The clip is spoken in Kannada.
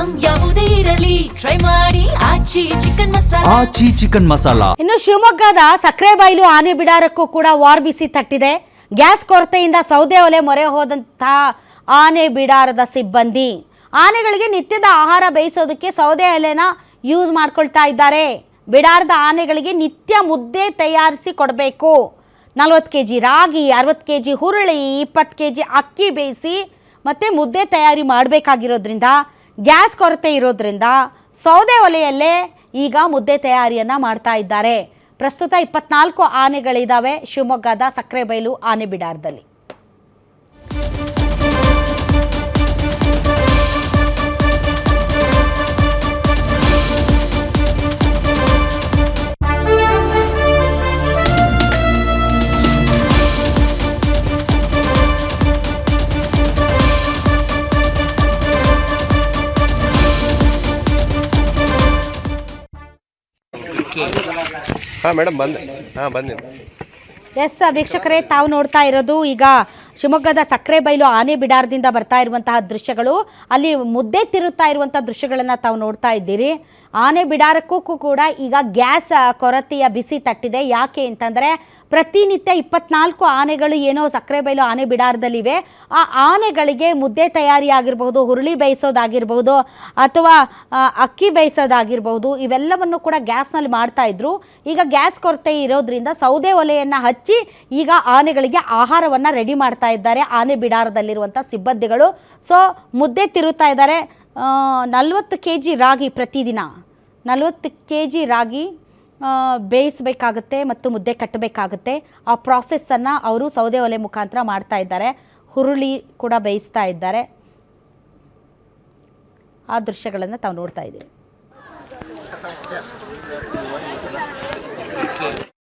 ಐಟಂ ಯಾವುದೇ ಇರಲಿ ಟ್ರೈ ಮಾಡಿ ಆಚಿ ಚಿಕನ್ ಮಸಾಲಾ. ಇನ್ನು ಶಿವಮೊಗ್ಗದ ಸಕ್ರೆಬೈಲು ಆನೆ ಬಿಡಾರಕ್ಕೂ ಕೂಡ ವಾರ್ ಬಿಸಿ ತಟ್ಟಿದೆ. ಗ್ಯಾಸ್ ಕೊರತೆಯಿಂದ ಸೌದೆ ಒಲೆ ಮೊರೆ ಹೋದಂತಹ ಆನೆ ಬಿಡಾರದ ಸಿಬ್ಬಂದಿ ಆನೆಗಳಿಗೆ ನಿತ್ಯದ ಆಹಾರ ಬೇಯಿಸೋದಕ್ಕೆ ಸೌದೆ ಒಲೆನ ಯೂಸ್ ಮಾಡ್ಕೊಳ್ತಾ ಇದ್ದಾರೆ. ಬಿಡಾರದ ಆನೆಗಳಿಗೆ ನಿತ್ಯ ಮುದ್ದೆ ತಯಾರಿಸಿ ಕೊಡಬೇಕು. 40 kg ರಾಗಿ, 60 kg ಹುರುಳಿ, 20 kg ಅಕ್ಕಿ ಬೇಯಿಸಿ ಮತ್ತು ಮುದ್ದೆ ತಯಾರಿ ಮಾಡಬೇಕಾಗಿರೋದ್ರಿಂದ ಗ್ಯಾಸ್ ಕೊರತೆ ಇರೋದ್ರಿಂದ ಸೌದೆ ಒಲೆಯಲ್ಲೇ ಈಗ ಮುದ್ದೆ ತಯಾರಿಯನ್ನು ಮಾಡ್ತಾ ಇದ್ದಾರೆ. ಪ್ರಸ್ತುತ 24 ಆನೆಗಳಿದ್ದಾವೆ ಶಿವಮೊಗ್ಗದ ಸಕ್ರೆಬೈಲು ಆನೆ ಬಿಡಾರದಲ್ಲಿ. ಮೇಡಮ್ ಬಂದೆ. ಎಸ್ ವೀಕ್ಷಕರೇ, ತಾವು ನೋಡ್ತಾ ಇರೋದು ಈಗ ಶಿವಮೊಗ್ಗದ ಸಕ್ರೆಬೈಲು ಆನೆ ಬಿಡಾರದಿಂದ ಬರ್ತಾ ಇರುವಂತಹ ದೃಶ್ಯಗಳು. ಅಲ್ಲಿ ಮುದ್ದೆ ತಿರುತ್ತಾ ಇರುವಂಥ ದೃಶ್ಯಗಳನ್ನು ತಾವು ನೋಡ್ತಾ ಇದ್ದೀರಿ. ಆನೆ ಬಿಡಾರಕ್ಕೂ ಕೂಡ ಈಗ ಗ್ಯಾಸ್ ಕೊರತೆಯ ಬಿಸಿ ತಟ್ಟಿದೆ. ಯಾಕೆ ಅಂತಂದರೆ ಪ್ರತಿನಿತ್ಯ 24 ಆನೆಗಳು ಏನೋ ಸಕ್ರೆಬೈಲು ಆನೆ ಬಿಡಾರದಲ್ಲಿವೆ. ಆ ಆನೆಗಳಿಗೆ ಮುದ್ದೆ ತಯಾರಿ ಆಗಿರಬಹುದು, ಹುರುಳಿ ಬೇಯಿಸೋದಾಗಿರ್ಬಹುದು, ಅಥವಾ ಅಕ್ಕಿ ಬೇಯಿಸೋದಾಗಿರ್ಬಹುದು, ಇವೆಲ್ಲವನ್ನು ಕೂಡ ಗ್ಯಾಸ್ನಲ್ಲಿ ಮಾಡ್ತಾಯಿದ್ರು. ಈಗ ಗ್ಯಾಸ್ ಕೊರತೆ ಇರೋದ್ರಿಂದ ಸೌದೆ ಒಲೆಯನ್ನು ಹಚ್ಚಿ ಈಗ ಆನೆಗಳಿಗೆ ಆಹಾರವನ್ನು ರೆಡಿ ಮಾಡ್ತಾ ಇದ್ದಾರೆ ಆನೆ ಬಿಡಾರದಲ್ಲಿರುವಂಥ ಸಿಬ್ಬಂದಿಗಳು. ಸೊ ಮುದ್ದೆ ತಿರುತ್ತಾ ಇದ್ದಾರೆ. 40 kg ರಾಗಿ ಪ್ರತಿದಿನ 40 kg ರಾಗಿ ಬೇಯಿಸಬೇಕಾಗುತ್ತೆ ಮತ್ತು ಮುದ್ದೆ ಕಟ್ಟಬೇಕಾಗುತ್ತೆ. ಆ ಪ್ರಾಸೆಸ್ಸನ್ನು ಅವರು ಸೌದೆ ಒಲೆ ಮುಖಾಂತರ ಮಾಡ್ತಾ ಇದ್ದಾರೆ. ಹುರುಳಿ ಕೂಡ ಬೇಯಿಸ್ತಾ ಇದ್ದಾರೆ. ಆ ದೃಶ್ಯಗಳನ್ನು ತಾವು ನೋಡ್ತಾ ಇದ್ದೀವಿ.